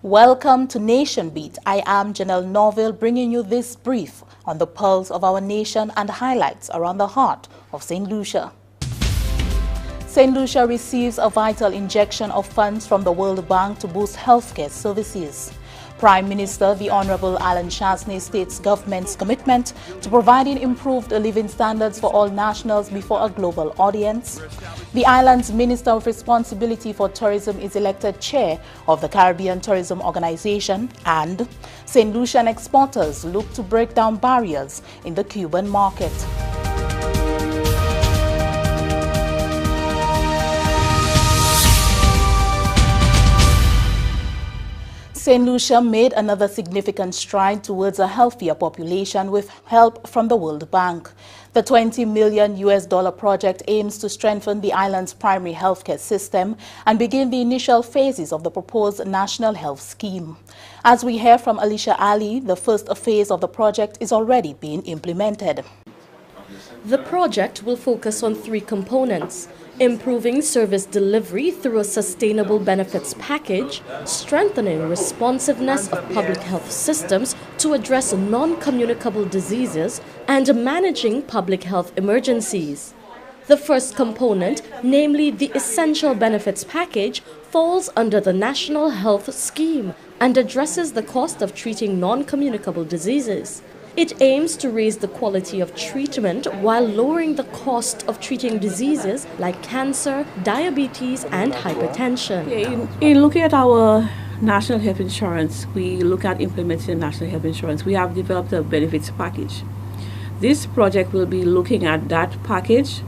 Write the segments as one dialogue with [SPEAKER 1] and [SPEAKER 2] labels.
[SPEAKER 1] Welcome to Nation Beat. I am Janelle Norville, bringing you this brief on the pulse of our nation and highlights around the heart of Saint Lucia. Saint Lucia receives a vital injection of funds from the World Bank to boost healthcare services. Prime Minister the Honourable Allen Chastanet states government's commitment to providing improved living standards for all nationals before a global audience. The island's Minister of Responsibility for Tourism is elected chair of the Caribbean Tourism Organization, and Saint Lucian exporters look to break down barriers in the Cuban market. Saint Lucia made another significant stride towards a healthier population with help from the World Bank. The $20 million project aims to strengthen the island's primary healthcare system and begin the initial phases of the proposed National Health Scheme. As we hear from Alicia Ali, the first phase of the project is already being implemented.
[SPEAKER 2] The project will focus on three components: improving service delivery through a sustainable benefits package, strengthening responsiveness of public health systems to address non-communicable diseases, and managing public health emergencies. The first component, namely the essential benefits package, falls under the National Health Scheme and addresses the cost of treating non-communicable diseases. It aims to raise the quality of treatment while lowering the cost of treating diseases like cancer, diabetes, and hypertension.
[SPEAKER 3] In looking at our national health insurance, we look at implementing national health insurance. We have developed a benefits package. This project will be looking at that package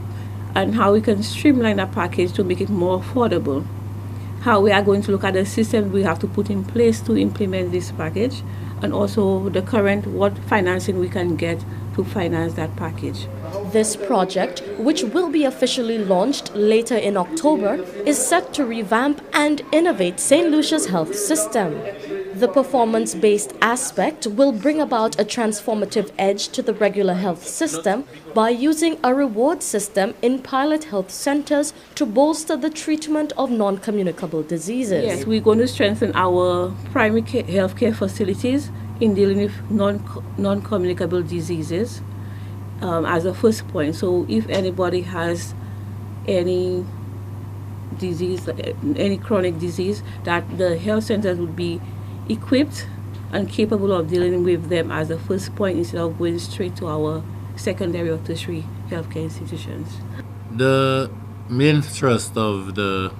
[SPEAKER 3] and how we can streamline that package to make it more affordable. How we are going to look at the system we have to put in place to implement this package, and also the current what financing we can get to finance that package.
[SPEAKER 2] This project, which will be officially launched later in October, is set to revamp and innovate Saint Lucia's health system. The performance-based aspect will bring about a transformative edge to the regular health system by using a reward system in pilot health centers to bolster the treatment of non-communicable diseases.
[SPEAKER 3] Yes, we're going to strengthen our primary healthcare facilities in dealing with non-communicable diseases as a first point. So if anybody has any disease, any chronic disease, that the health centers would be equipped and capable of dealing with them as a first point instead of going straight to our secondary or tertiary healthcare institutions.
[SPEAKER 4] The main thrust of the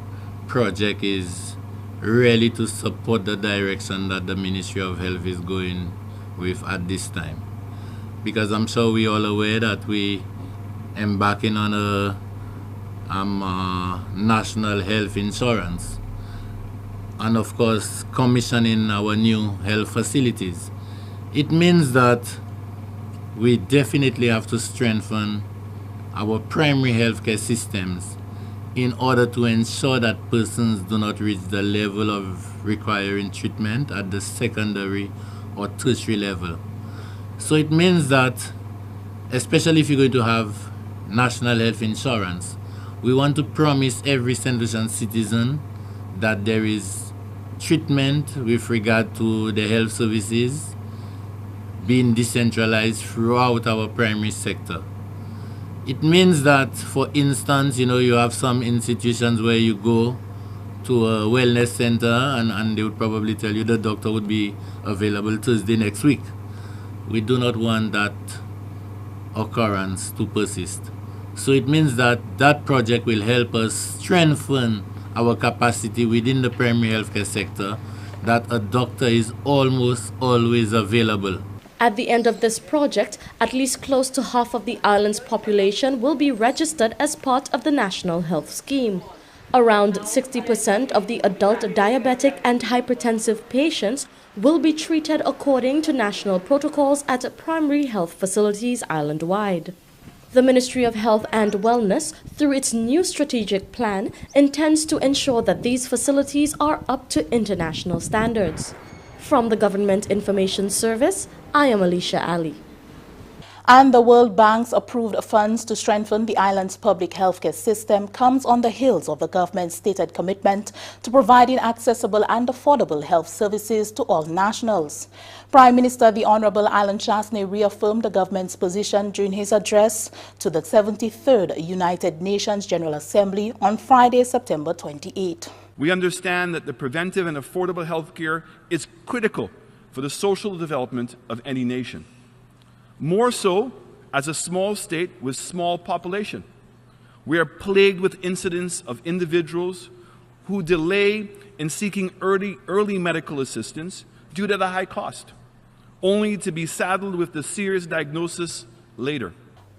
[SPEAKER 4] project is really to support the direction that the Ministry of Health is going with at this time. Because I'm sure we're all aware that we embarking on a national health insurance, and of course commissioning our new health facilities. It means that we definitely have to strengthen our primary healthcare systems in order to ensure that persons do not reach the level of requiring treatment at the secondary or tertiary level. So it means that, especially if you're going to have national health insurance, we want to promise every Saint Lucian citizen that there is treatment with regard to the health services being decentralized throughout our primary sector. It means that, for instance, you have some institutions where you go to a wellness center and they would probably tell you the doctor would be available Thursday next week. We do not want that occurrence to persist. So it means that that project will help us strengthen our capacity within the primary healthcare sector, that a doctor is almost always available.
[SPEAKER 2] At the end of this project, at least close to half of the island's population will be registered as part of the National Health Scheme. Around 60% of the adult diabetic and hypertensive patients will be treated according to national protocols at primary health facilities island-wide. The Ministry of Health and Wellness, through its new strategic plan, intends to ensure that these facilities are up to international standards. From the Government Information Service, I am Alicia Ali.
[SPEAKER 1] And the World Bank's approved funds to strengthen the island's public healthcare system comes on the heels of the government's stated commitment to providing accessible and affordable health services to all nationals. Prime Minister the Honourable Allen Chastanet reaffirmed the government's position during his address to the 73rd United Nations General Assembly on Friday, September 28.
[SPEAKER 5] We understand that the preventive and affordable health care is critical for the social development of any nation. More so as a small state with small population. We are plagued with incidents of individuals who delay in seeking early medical assistance due to the high cost, only to be saddled with the serious diagnosis later.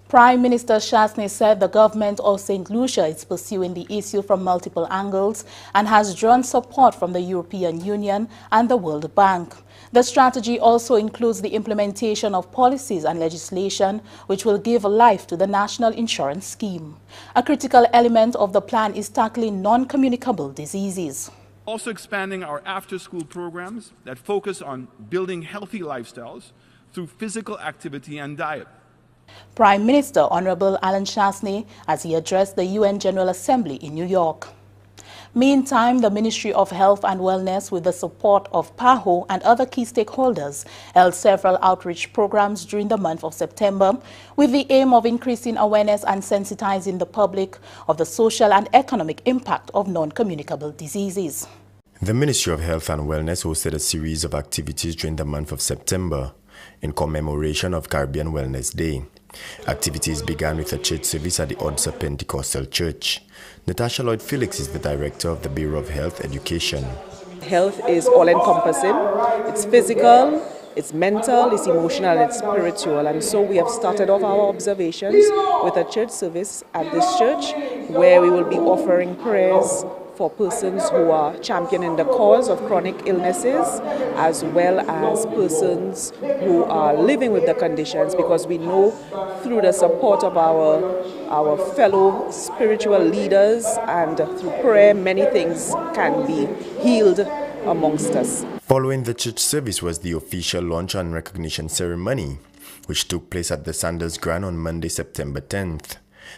[SPEAKER 1] Prime Minister Chastanet said the government of Saint Lucia is pursuing the issue from multiple angles and has drawn support from the European Union and the World Bank. The strategy also includes the implementation of policies and legislation which will give life to the National Insurance Scheme. A critical element of the plan is tackling non-communicable diseases.
[SPEAKER 5] Also expanding our after-school programs that focus on building healthy lifestyles through physical activity and diet.
[SPEAKER 1] Prime Minister Honourable Allen Chastanet as he addressed the UN General Assembly in New York. Meantime, the Ministry of Health and Wellness, with the support of PAHO and other key stakeholders, held several outreach programs during the month of September with the aim of increasing awareness and sensitizing the public of the social and economic impact of non-communicable diseases.
[SPEAKER 6] The Ministry of Health and Wellness hosted a series of activities during the month of September in commemoration of Caribbean Wellness Day. Activities began with a church service at the Odsa Pentecostal Church. Natasha Lloyd-Felix is the director of the Bureau of Health Education.
[SPEAKER 7] Health is all-encompassing. It's physical, it's mental, it's emotional, it's spiritual. And so we have started off our observations with a church service at this church where we will be offering prayers for persons who are championing the cause of chronic illnesses, as well as persons who are living with the conditions, because we know through the support of our fellow spiritual leaders and through prayer, many things can be healed amongst us.
[SPEAKER 6] Following the church service was the official launch and recognition ceremony, which took place at the Sanders Grand on Monday, September 10th.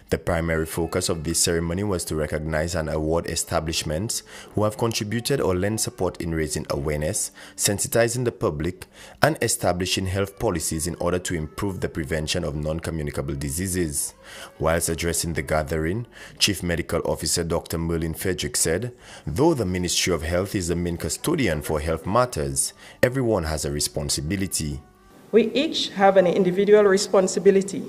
[SPEAKER 6] The primary focus of this ceremony was to recognize and award establishments who have contributed or lent support in raising awareness, sensitizing the public, and establishing health policies in order to improve the prevention of non-communicable diseases. Whilst addressing the gathering, Chief Medical Officer Dr. Merlin Frederick said, though the Ministry of Health is the main custodian for health matters, everyone has a responsibility.
[SPEAKER 8] We each have an individual responsibility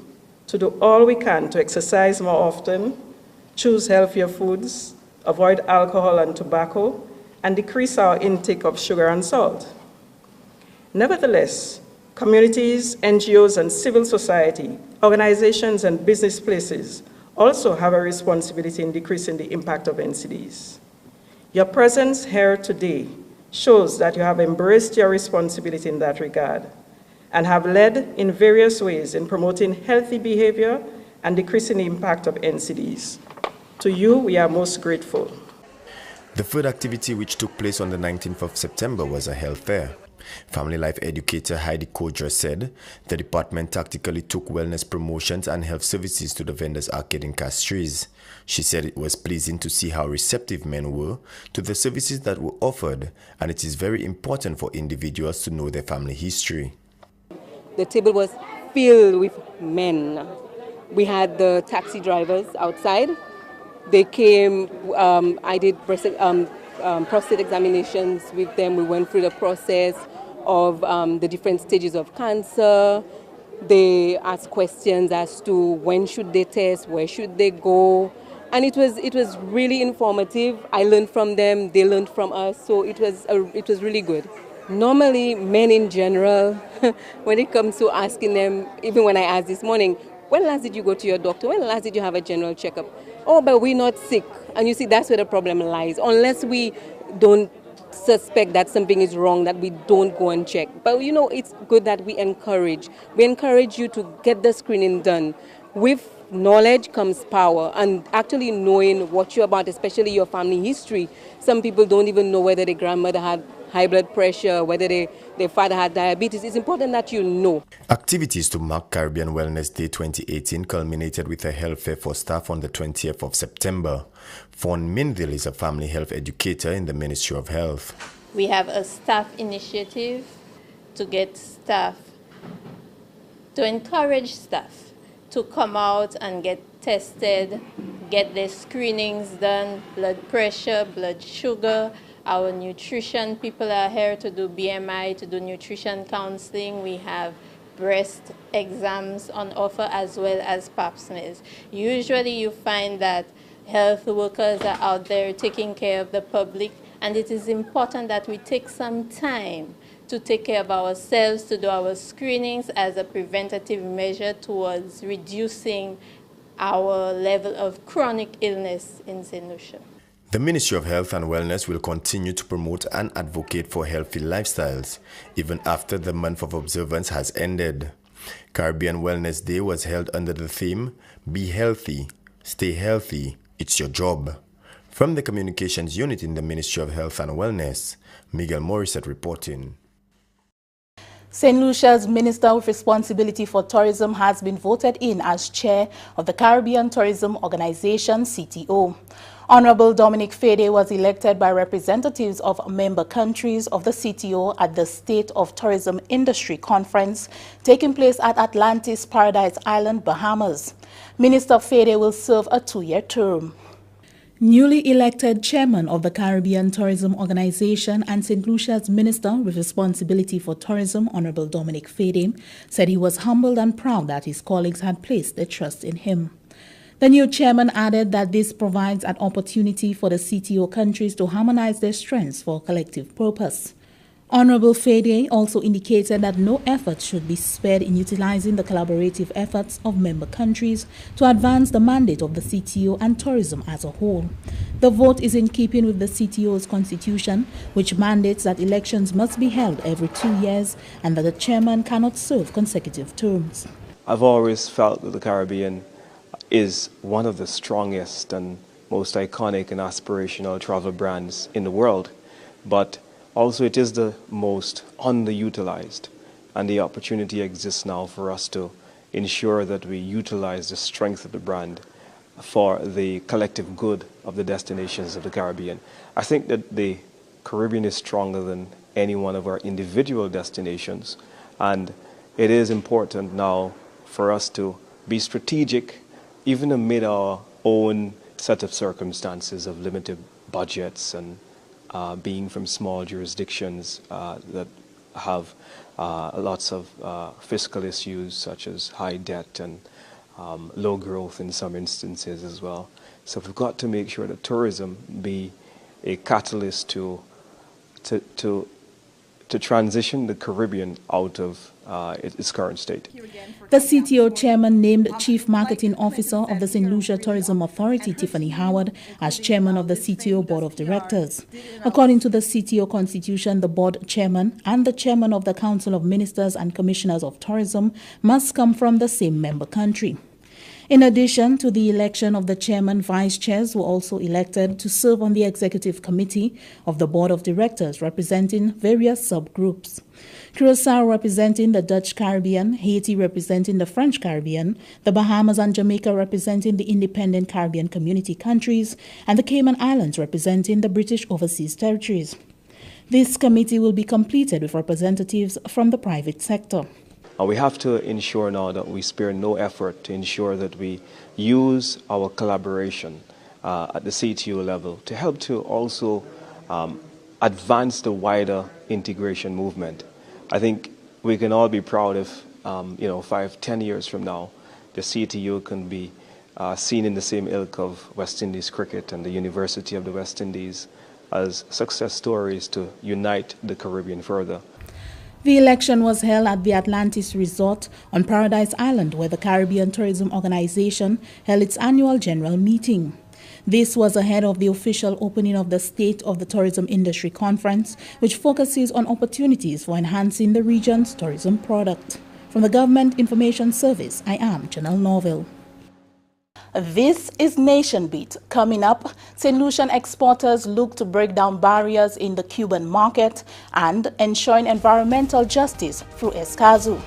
[SPEAKER 8] to do all we can to exercise more often, choose healthier foods, avoid alcohol and tobacco, and decrease our intake of sugar and salt. Nevertheless, communities, NGOs, and civil society, organizations, and business places also have a responsibility in decreasing the impact of NCDs. Your presence here today shows that you have embraced your responsibility in that regard, and have led in various ways in promoting healthy behavior and decreasing the impact of NCDs. To you, we are most grateful.
[SPEAKER 6] The third activity, which took place on the 19th of September, was a health fair. Family life educator Heidi Kodra said the department tactically took wellness promotions and health services to the vendors' arcade in Castries. She said it was pleasing to see how receptive men were to the services that were offered, and it is very important for individuals to know their family history.
[SPEAKER 9] The table was filled with men. We had the taxi drivers outside. They came, I did prostate examinations with them. We went through the process of the different stages of cancer. They asked questions as to when should they test, where should they go. And it was really informative. I learned from them, they learned from us, so it was really good. Normally, men in general, when it comes to asking them, even when I asked this morning, when last did you go to your doctor? When last did you have a general checkup? Oh, but we're not sick. And you see, that's where the problem lies. Unless we don't suspect that something is wrong, that we don't go and check. But you know, it's good that we encourage. We encourage you to get the screening done. With knowledge comes power, and actually knowing what you're about, especially your family history. Some people don't even know whether their grandmother had high blood pressure, whether their father had diabetes. It's important that you know.
[SPEAKER 6] Activities to mark Caribbean Wellness Day 2018 culminated with a health fair for staff on the 20th of September. Fawn Minville is a family health educator in the Ministry of Health.
[SPEAKER 10] We have a staff initiative to get staff, to encourage staff to come out and get tested, get their screenings done, blood pressure, blood sugar. Our nutrition people are here to do BMI, to do nutrition counseling. We have breast exams on offer as well as pap smears. Usually you find that health workers are out there taking care of the public, and it is important that we take some time to take care of ourselves, to do our screenings as a preventative measure towards reducing our level of chronic illness in Saint Lucia.
[SPEAKER 6] The Ministry of Health and Wellness will continue to promote and advocate for healthy lifestyles, even after the month of observance has ended. Caribbean Wellness Day was held under the theme, Be Healthy, Stay Healthy, It's Your Job. From the Communications Unit in the Ministry of Health and Wellness, Miguel Morissette reporting.
[SPEAKER 1] Saint Lucia's Minister with Responsibility for Tourism has been voted in as chair of the Caribbean Tourism Organization, CTO. Honourable Dominic Fede was elected by representatives of member countries of the CTO at the State of Tourism Industry Conference taking place at Atlantis Paradise Island, Bahamas. Minister Fede will serve a 2-year term. Newly elected chairman of the Caribbean Tourism Organization and St. Lucia's Minister with Responsibility for Tourism, Honourable Dominic Fede, said he was humbled and proud that his colleagues had placed their trust in him. The new chairman added that this provides an opportunity for the CTO countries to harmonize their strengths for a collective purpose. Honourable Fede also indicated that no effort should be spared in utilizing the collaborative efforts of member countries to advance the mandate of the CTO and tourism as a whole. The vote is in keeping with the CTO's constitution, which mandates that elections must be held every 2 years and that the chairman cannot serve consecutive terms.
[SPEAKER 11] I've always felt that the Caribbean is one of the strongest and most iconic and aspirational travel brands in the world, but also it is the most underutilized, and the opportunity exists now for us to ensure that we utilize the strength of the brand for the collective good of the destinations of the Caribbean. I think that the Caribbean is stronger than any one of our individual destinations, and it is important now for us to be strategic even amid our own set of circumstances of limited budgets and being from small jurisdictions that have lots of fiscal issues such as high debt and low growth in some instances as well. So we've got to make sure that tourism be a catalyst to transition the Caribbean out of its current state.
[SPEAKER 1] The CTO chairman named Chief Marketing Officer of the St. Lucia Tourism Authority, Tiffany Howard, as chairman of the CTO Board of Directors. According to the CTO Constitution, the board chairman and the chairman of the Council of Ministers and Commissioners of Tourism must come from the same member country. In addition to the election of the chairman, vice chairs were also elected to serve on the executive committee of the board of directors representing various subgroups. Curaçao representing the Dutch Caribbean, Haiti representing the French Caribbean, the Bahamas and Jamaica representing the independent Caribbean community countries, and the Cayman Islands representing the British Overseas Territories. This committee will be completed with representatives from the private sector.
[SPEAKER 11] We have to ensure now that we spare no effort to ensure that we use our collaboration at the CTO level to help to also advance the wider integration movement. I think we can all be proud if, 5-10 years from now, the CTO can be seen in the same ilk of West Indies cricket and the University of the West Indies as success stories to unite the Caribbean further.
[SPEAKER 1] The election was held at the Atlantis Resort on Paradise Island, where the Caribbean Tourism Organization held its annual general meeting. This was ahead of the official opening of the State of the Tourism Industry Conference, which focuses on opportunities for enhancing the region's tourism product. From the Government Information Service, I am Janelle Norville. This is Nation Beat. Coming up, Saint Lucian exporters look to break down barriers in the Cuban market and ensuring environmental justice through Escazú.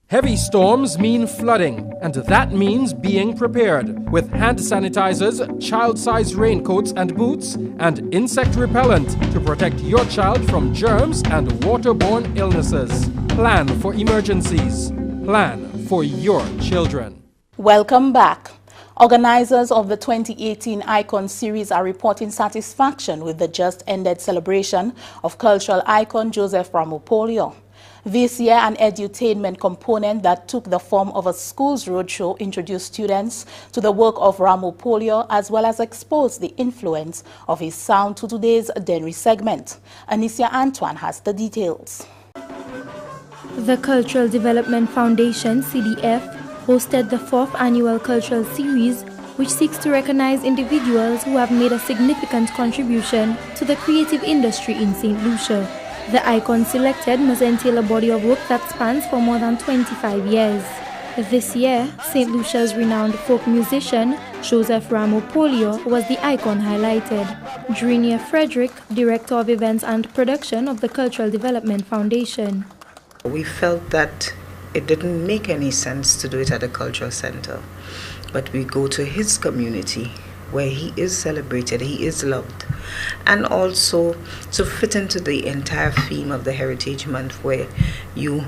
[SPEAKER 12] Heavy storms mean flooding, and that means being prepared with hand sanitizers, child-sized raincoats and boots, and insect repellent to protect your child from germs and waterborne illnesses. Plan for emergencies. Plan for your children.
[SPEAKER 1] Welcome back. Organizers of the 2018 Icon Series are reporting satisfaction with the just-ended celebration of cultural icon Joseph Ramopolio. This year, an edutainment component that took the form of a school's roadshow introduced students to the work of Ramopolio as well as exposed the influence of his sound to today's Denry segment. Anicia Antoine has the details.
[SPEAKER 13] The Cultural Development Foundation, CDF, hosted the 4th annual cultural series, which seeks to recognize individuals who have made a significant contribution to the creative industry in St. Lucia. The icon selected must entail a body of work that spans for more than 25 years. This year, St. Lucia's renowned folk musician, Joseph Ramopolio, was the icon highlighted. Drenia Frederick, Director of Events and Production of the Cultural Development Foundation.
[SPEAKER 14] We felt that it didn't make any sense to do it at a cultural center, but we go to his community where he is celebrated, he is loved, and also to fit into the entire theme of the Heritage Month where you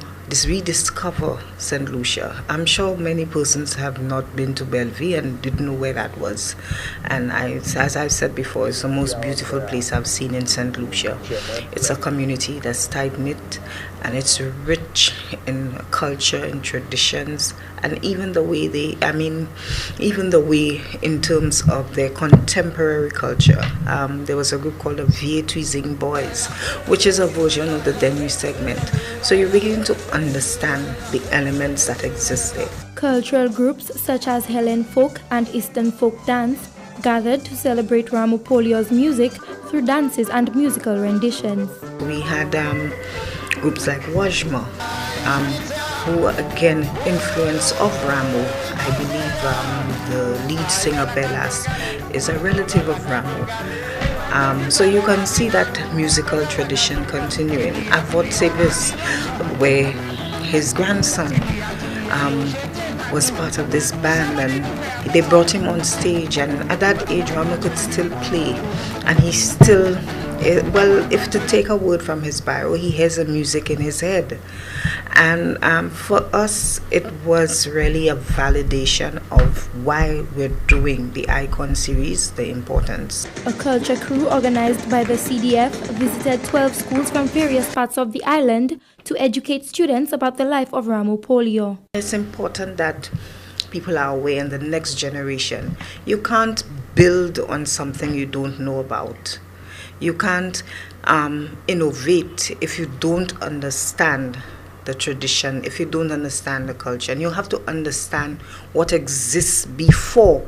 [SPEAKER 14] rediscover Saint Lucia. I'm sure many persons have not been to Bellevue and didn't know where that was. And as I've said before, it's the most beautiful place I've seen in Saint Lucia. It's a community that's tight-knit and it's rich in culture and traditions, and even the way in terms of their contemporary culture. There was a group called the Vieux Tweezing Boys, which is a version of the Denry segment. So you begin to understand the elements that exist there.
[SPEAKER 13] Cultural groups such as Helen Folk and Eastern Folk Dance gathered to celebrate Ramopolio's music through dances and musical renditions.
[SPEAKER 14] We had groups like Wajma, who again influence of Ramo. I believe the lead singer Bellas is a relative of Ramo. So you can see that musical tradition continuing. Avod Sebis, where his grandson was part of this band, and they brought him on stage, and at that age Ramo could still play, and he still, well, if to take a word from his bio, he has the music in his head. And for us, it was really a validation of why we're doing the Icon series, the importance.
[SPEAKER 13] A culture crew organized by the CDF visited 12 schools from various parts of the island to educate students about the life of Ramopolio.
[SPEAKER 14] It's important that people are aware, in the next generation. You can't build on something you don't know about. You can't innovate if you don't understand the tradition, if you don't understand the culture. And you have to understand what exists before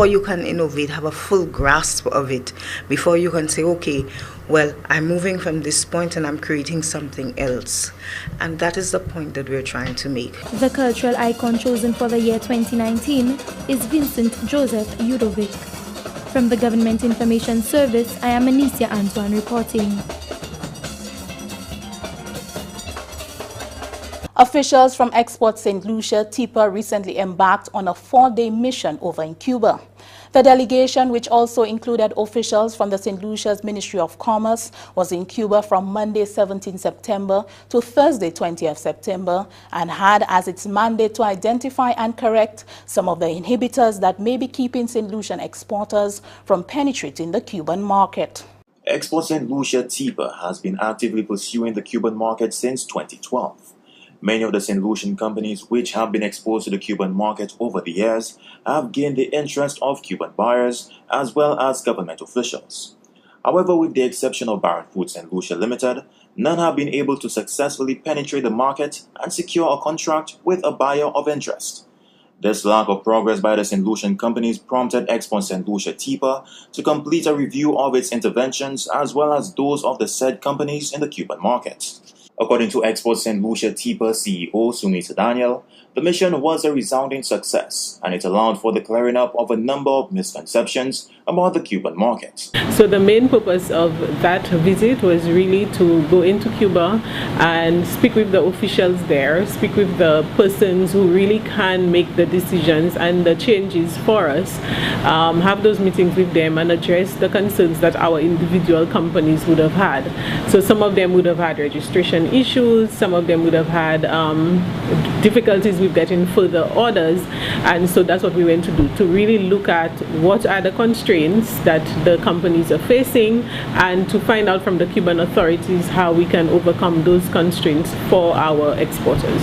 [SPEAKER 14] you can innovate, have a full grasp of it, before you can say, okay, well, I'm moving from this point and I'm creating something else. And that is the point that we're trying to make.
[SPEAKER 13] The cultural icon chosen for the year 2019 is Vincent Joseph Yudovic. From the Government Information Service, I am Anicia Antoine reporting.
[SPEAKER 1] Officials from Export St. Lucia, TIPA, recently embarked on a 4-day mission over in Cuba. The delegation, which also included officials from the St. Lucia's Ministry of Commerce, was in Cuba from Monday 17 September to Thursday 20th September and had as its mandate to identify and correct some of the inhibitors that may be keeping St. Lucian exporters from penetrating the Cuban market.
[SPEAKER 15] Export St. Lucia TIPA has been actively pursuing the Cuban market since 2012. Many of the St. Lucian companies which have been exposed to the Cuban market over the years have gained the interest of Cuban buyers as well as government officials. However, with the exception of Barron Foods St. Lucia Limited, none have been able to successfully penetrate the market and secure a contract with a buyer of interest. This lack of progress by the Saint Lucian companies prompted Export Saint Lucia TIPA to complete a review of its interventions as well as those of the said companies in the Cuban market. According to Export Saint Lucia TIPA CEO Sunita Daniel, the mission was a resounding success, and it allowed for the clearing up of a number of misconceptions about the Cuban market.
[SPEAKER 16] So the main purpose of that visit was really to go into Cuba and speak with the officials there, speak with the persons who really can make the decisions and the changes for us, have those meetings with them and address the concerns that our individual companies would have had. So some of them would have had registration issues, some of them would have had difficulties with getting further orders, and so that's what we went to do, to really look at what are the constraints that the companies are facing and to find out from the Cuban authorities how we can overcome those constraints for our exporters.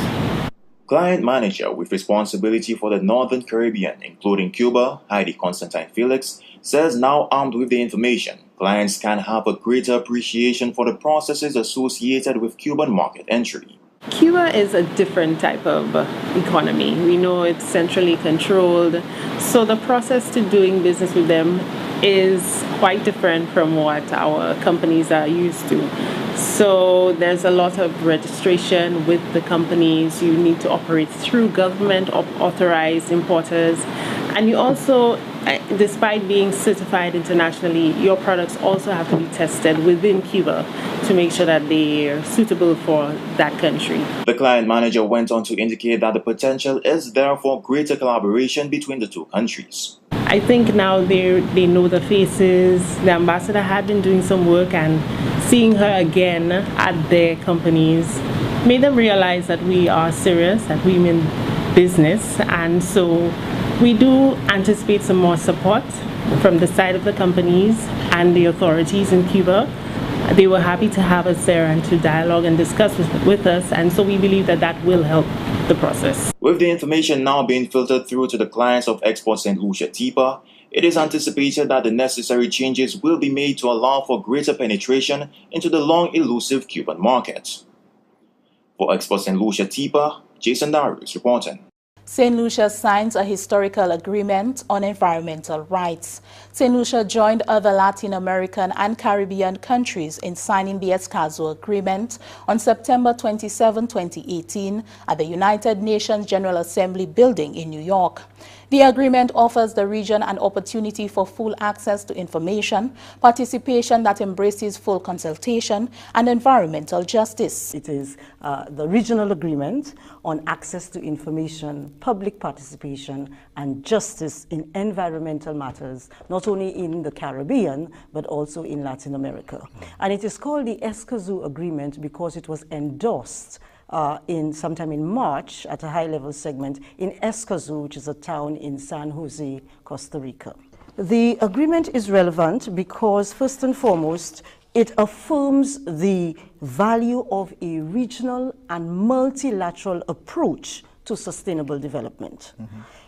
[SPEAKER 15] Client manager with responsibility for the Northern Caribbean, including Cuba, Heidi Constantine Felix, says now armed with the information, clients can have a greater appreciation for the processes associated with Cuban market entry.
[SPEAKER 16] Cuba is a different type of economy. We know it's centrally controlled, so the process to doing business with them is quite different from what our companies are used to. So there's a lot of registration with the companies. You need to operate through government authorized importers, and you also, despite being certified internationally, your products also have to be tested within Cuba to make sure that they are suitable for that country.
[SPEAKER 15] The client manager went on to indicate that the potential is there for greater collaboration between the two countries.
[SPEAKER 16] I think now they know the faces. The ambassador had been doing some work, and seeing her again at their companies made them realize that we are serious, that we mean business, and so we do anticipate some more support from the side of the companies and the authorities in Cuba. They were happy to have us there and to dialogue and discuss with us, and so we believe that that will help the process.
[SPEAKER 15] With the information now being filtered through to the clients of Export Saint Lucia TIPA, it is anticipated that the necessary changes will be made to allow for greater penetration into the long elusive Cuban market. For Export Saint Lucia TIPA, Jason Darius reporting.
[SPEAKER 1] Saint Lucia signs a historical agreement on environmental rights. Saint Lucia joined other Latin American and Caribbean countries in signing the Escazú Agreement on September 27, 2018 at the United Nations General Assembly building in New York. The agreement offers the region an opportunity for full access to information, participation that embraces full consultation, and environmental justice.
[SPEAKER 17] It is the regional agreement on access to information, public participation, and justice in environmental matters, not only in the Caribbean, but also in Latin America. And it is called the Escazú Agreement because it was endorsed sometime in March at a high-level segment in Escazú, which is a town in San Jose, Costa Rica. The agreement is relevant because, first and foremost, it affirms the value of a regional and multilateral approach to sustainable development.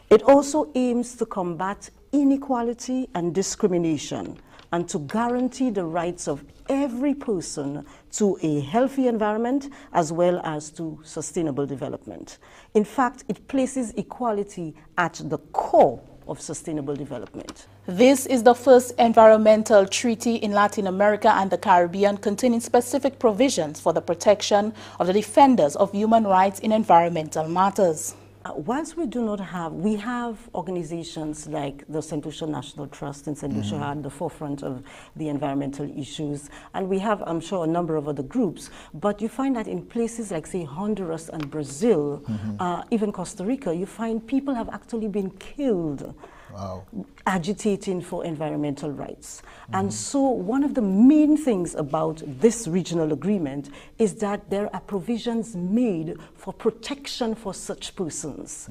[SPEAKER 17] It also aims to combat inequality and discrimination and to guarantee the rights of every person to a healthy environment as well as to sustainable development. In fact, it places equality at the core of sustainable development.
[SPEAKER 1] This is the first environmental treaty in Latin America and the Caribbean containing specific provisions for the protection of the defenders of human rights in environmental matters.
[SPEAKER 17] Whilst we do not have, we have organizations like the Saint Lucian National Trust in Saint Lucia at the forefront of the environmental issues, and we have, I'm sure, a number of other groups, but you find that in places like, say, Honduras and Brazil, even Costa Rica, you find people have actually been killed agitating for environmental rights. And so one of the main things about this regional agreement is that there are provisions made for protection for such persons,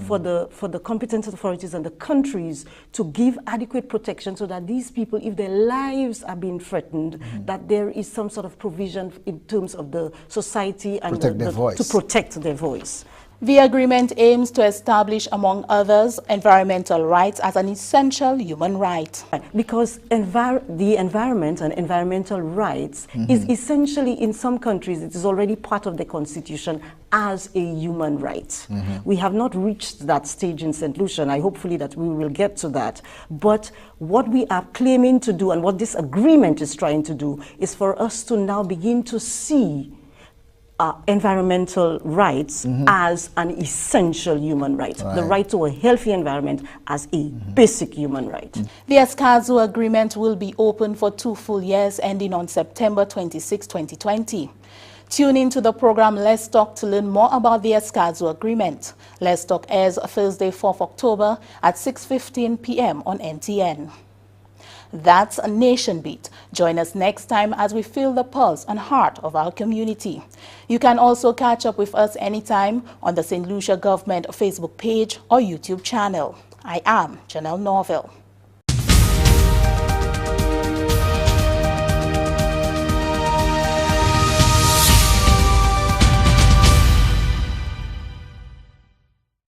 [SPEAKER 17] for the competent authorities and the countries to give adequate protection so that these people, if their lives are being threatened, that there is some sort of provision in terms of the society and
[SPEAKER 18] to protect their voice.
[SPEAKER 1] The agreement aims to establish, among others, environmental rights as an essential human right.
[SPEAKER 17] Because the environment and environmental rights is essentially, in some countries, it is already part of the constitution as a human right. We have not reached that stage in Saint Lucian. Hopefully that we will get to that. But what we are claiming to do and what this agreement is trying to do is for us to now begin to see environmental rights as an essential human right. The right to a healthy environment as a basic human right.
[SPEAKER 1] The Escazú Agreement will be open for 2 full years ending on September 26, 2020. Tune in to the program Let's Talk to learn more about the Escazú Agreement. Let's Talk airs Thursday, 4th October at 6:15 p.m. on NTN. That's a Nation Beat. Join us next time as we feel the pulse and heart of our community. You can also catch up with us anytime on the Saint Lucia Government Facebook page or YouTube channel. I am Janelle Norville.